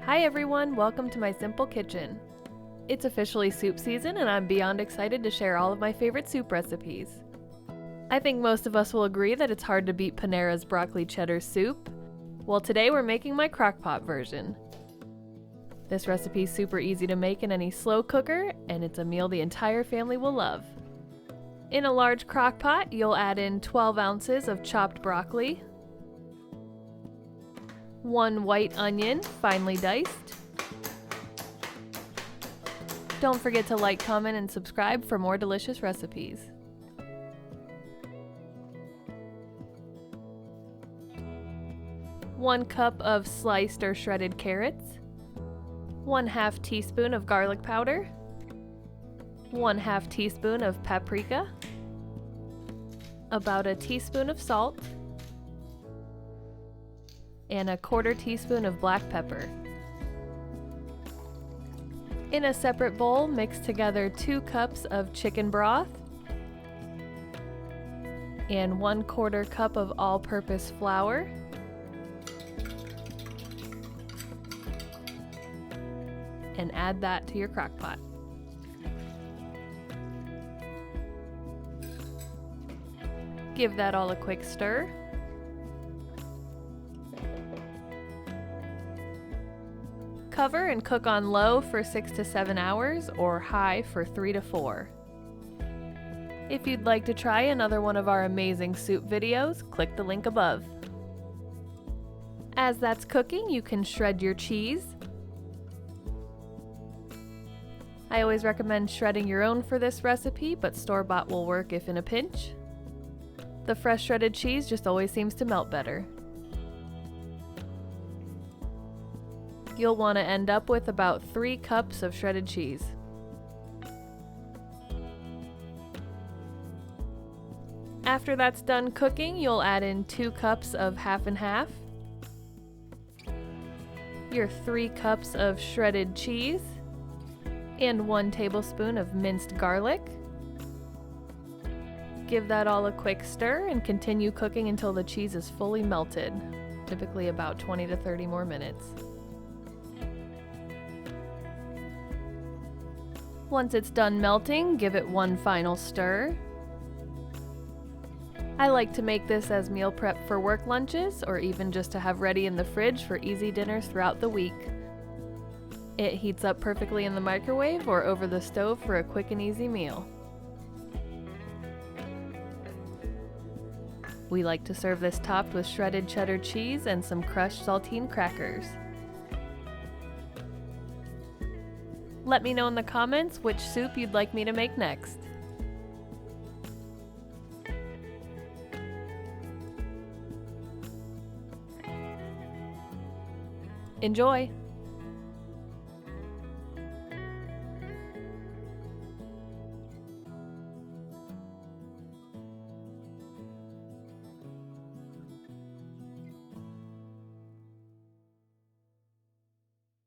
Hi everyone, welcome to my simple kitchen. It's officially soup season and I'm beyond excited to share all of my favorite soup recipes. I think most of us will agree that it's hard to beat Panera's broccoli cheddar soup. Well, today we're making my crock pot version. This recipe is super easy to make in any slow cooker, and it's a meal the entire family will love. In a large crock pot, you'll add in 12 ounces of chopped broccoli, 1 white onion, finely diced. Don't forget to like, comment, and subscribe for more delicious recipes. One cup of sliced or shredded carrots, 1/2 teaspoon of garlic powder, 1/2 teaspoon of paprika, about a teaspoon of salt, and 1/4 teaspoon of black pepper. In a separate bowl, mix together 2 cups of chicken broth and 1/4 cup of all-purpose flour, and add that to your crock pot. Give that all a quick stir. Cover and cook on low for 6 to 7 hours or high for 3 to 4. If you'd like to try another one of our amazing soup videos, click the link above. As that's cooking, you can shred your cheese. I always recommend shredding your own for this recipe, but store-bought will work if in a pinch. The fresh shredded cheese just always seems to melt better. You'll want to end up with about 3 cups of shredded cheese. After that's done cooking, you'll add in 2 cups of half and half, your 3 cups of shredded cheese, and 1 tablespoon of minced garlic. Give that all a quick stir and continue cooking until the cheese is fully melted, typically about 20 to 30 more minutes. Once it's done melting, give it one final stir. I like to make this as meal prep for work lunches or even just to have ready in the fridge for easy dinners throughout the week. It heats up perfectly in the microwave or over the stove for a quick and easy meal. We like to serve this topped with shredded cheddar cheese and some crushed saltine crackers. Let me know in the comments which soup you'd like me to make next. Enjoy!